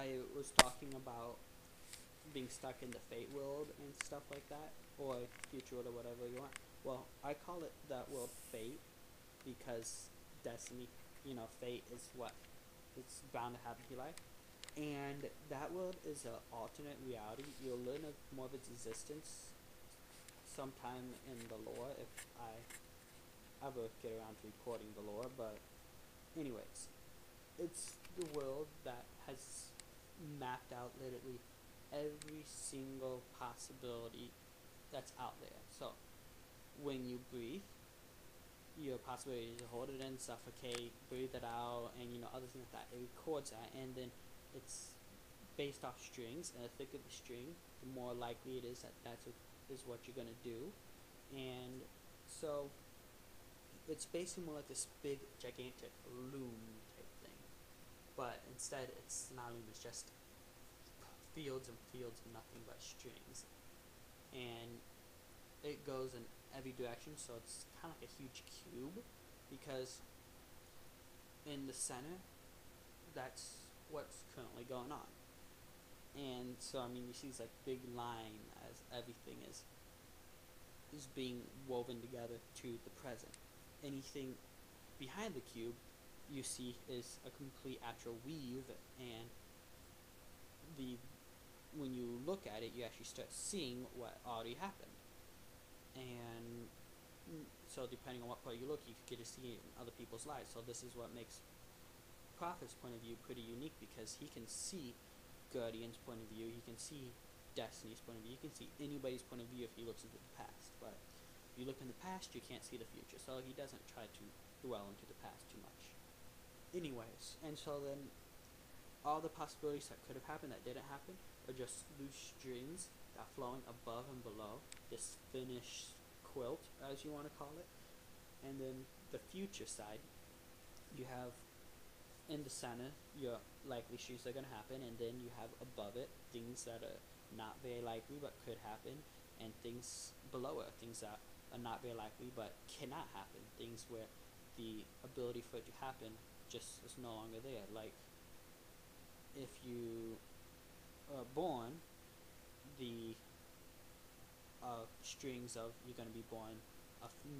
I was talking about being stuck in the fate world and stuff like that, or future world or whatever you want. Well, I call it that world fate because destiny, fate is what it's bound to happen to your life. And that world is an alternate reality. You'll learn of more of its existence sometime in the lore if I ever get around to recording the lore. But anyways, it's the world that has mapped out literally every single possibility that's out there. So when you breathe, your possibility to hold it in, suffocate, breathe it out, and other things like that. It records that, and then it's based off strings. And the thicker the string, the more likely it is that is what you're gonna do. And so it's basically more like this big, gigantic loom type thing. But instead, it's not a loom. It's just fields and fields of nothing but strings, and it goes in every direction. So it's kind of like a huge cube, because in the center, that's what's currently going on. And so you see this like big line as everything is being woven together to the present. Anything behind the cube you see is a complete actual weave, and the when you look at it, you actually start seeing what already happened. And so depending on what part you look, you get to see in other people's lives. So this is what makes Prophet's point of view pretty unique, because he can see Guardian's point of view, he can see Destiny's point of view, he can see anybody's point of view if he looks into the past. But if you look in the past, you can't see the future, so he doesn't try to dwell into the past too much. Anyways, and so then all the possibilities that could have happened that didn't happen are just loose strings that are flowing above and below this finished quilt, as you want to call it. And then the future side, you have in the center your likely strings that are going to happen, and then you have above it things that are not very likely but could happen, and things below it, things that are not very likely but cannot happen, things where the ability for it to happen just is no longer there. Like if you are born, the strings of you're going to be born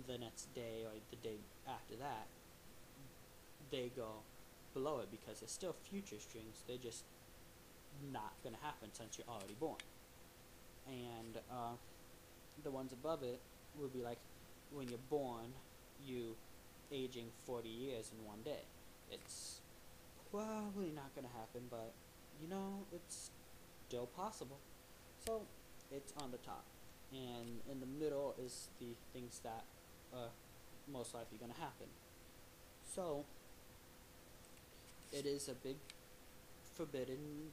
the next day or the day after that, they go below it because it's still future strings. They're just not going to happen since you're already born. And the ones above it would be like when you're born, you aging 40 years in one day. It's probably not going to happen, but it's still possible. So it's on the top, and in the middle is the things that are most likely going to happen. So it is a big forbidden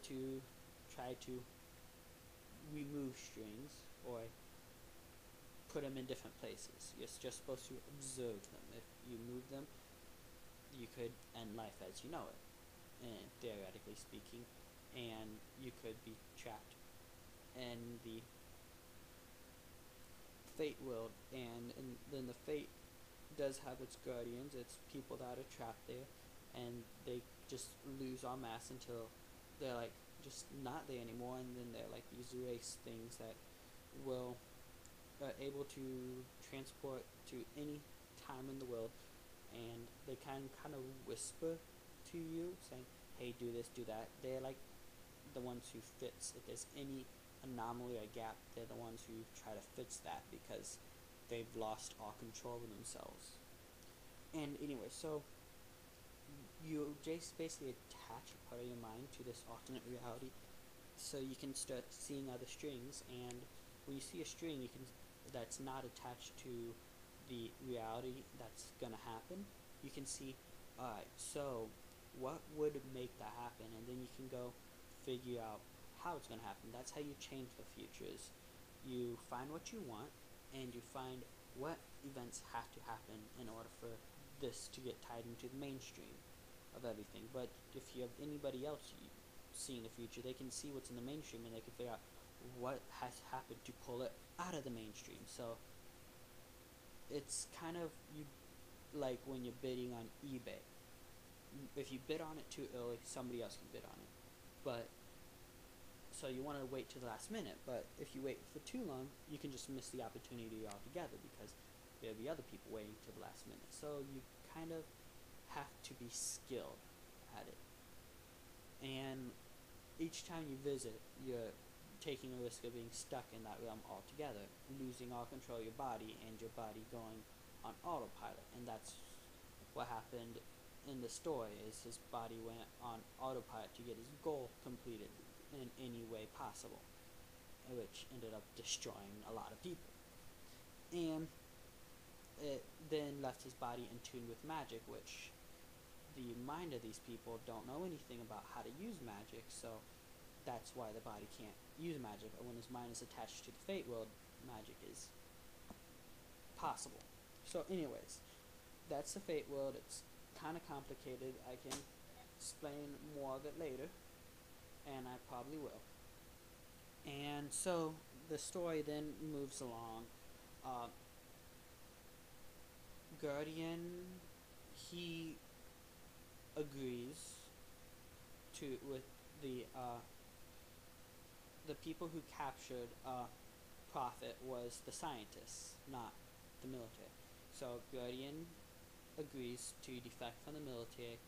to try to remove strings or put them in different places. You're just supposed to observe them. If you move them, you could end life as you know it, and theoretically speaking, and you could be trapped in the fate world. And then the fate does have its guardians. It's people that are trapped there, and they just lose en masse until they're like just not there anymore, and then they're like these race things that will able to transport to any time in the world, and they can kind of whisper to you saying, hey, do this, do that. They're like the ones who fix if there's any anomaly or gap. They're the ones who try to fix that because they've lost all control of themselves. And anyway, so you just basically attach a part of your mind to this alternate reality, so you can start seeing other strings. And when you see a string that's not attached to the reality that's gonna happen, you can see, alright, so what would make that happen, and then you can go figure out how it's gonna happen. That's how you change the futures. You find what you want, and you find what events have to happen in order for this to get tied into the mainstream of everything. But if you have anybody else seeing the future, they can see what's in the mainstream, and they can figure out what has happened to pull it out of the mainstream. So it's kind of you like when you're bidding on eBay. if you bid on it too early, somebody else can bid on it. But so you want to wait to the last minute, but if you wait for too long, you can just miss the opportunity altogether because there'll be other people waiting to the last minute. So you kind of have to be skilled at it. And each time you visit, you're taking a risk of being stuck in that realm altogether, losing all control of your body and your body going on autopilot. And that's what happened in the story, is his body went on autopilot to get his goal completed in any way possible, which ended up destroying a lot of people. And it then left his body in tune with magic, which the mind of these people don't know anything about how to use magic, so that's why the body can't use magic. But when his mind is attached to the Fate world, magic is possible. So anyways, that's the Fate world. It's kind of complicated. I can explain more of it later, and I probably will. And so the story then moves along. Guardian, he agrees to with the people who captured Prophet was the scientists, not the military. So Guardian agrees to defect from the military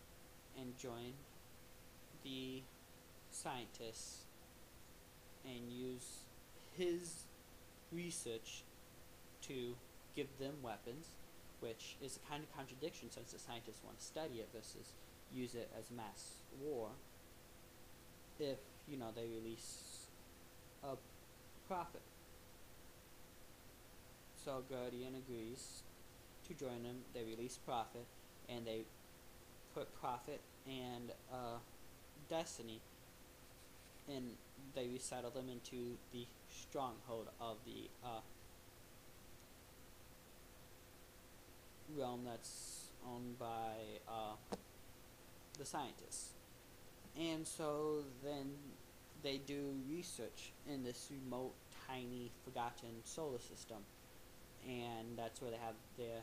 and join the scientists and use his research to give them weapons, which is a kind of contradiction since the scientists want to study it versus use it as mass war. If, they release a Prophet. So Guardian agrees to join them. They release Prophet, and they put Prophet and Destiny, and they resettle them into the stronghold of the realm that's owned by the scientists. And so then they do research in this remote, tiny, forgotten solar system, and that's where they have their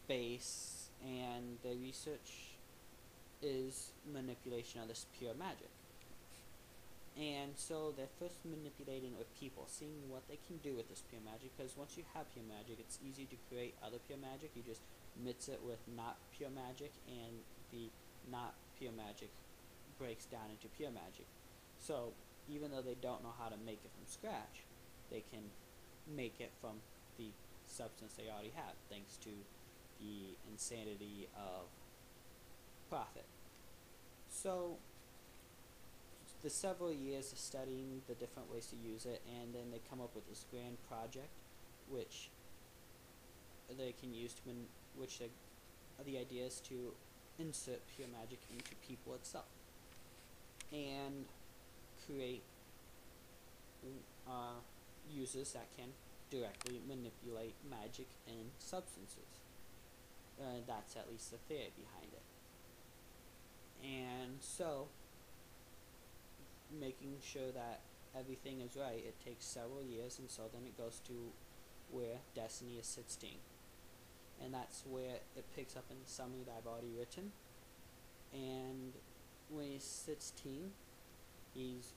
base, and their research is manipulation of this pure magic. And so they're first manipulating it with people, seeing what they can do with this pure magic, because once you have pure magic, it's easy to create other pure magic. You just mix it with not pure magic, and the not pure magic breaks down into pure magic. So even though they don't know how to make it from scratch, they can make it from the substance they already have, thanks to the insanity of Prophet. So the several years of studying the different ways to use it, and then they come up with this grand project, which they can use to the idea is to insert pure magic into people itself and create users that can directly manipulate magic and substances. That's at least the theory behind it. And so, making sure that everything is right, it takes several years, and so then it goes to where Destiny is 16. And that's where it picks up in the summary that I've already written. And when he's 16, he's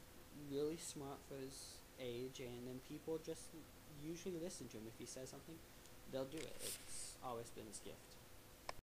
really smart for his age, and then people just usually listen to him. If he says something, they'll do it. It's always been his gift.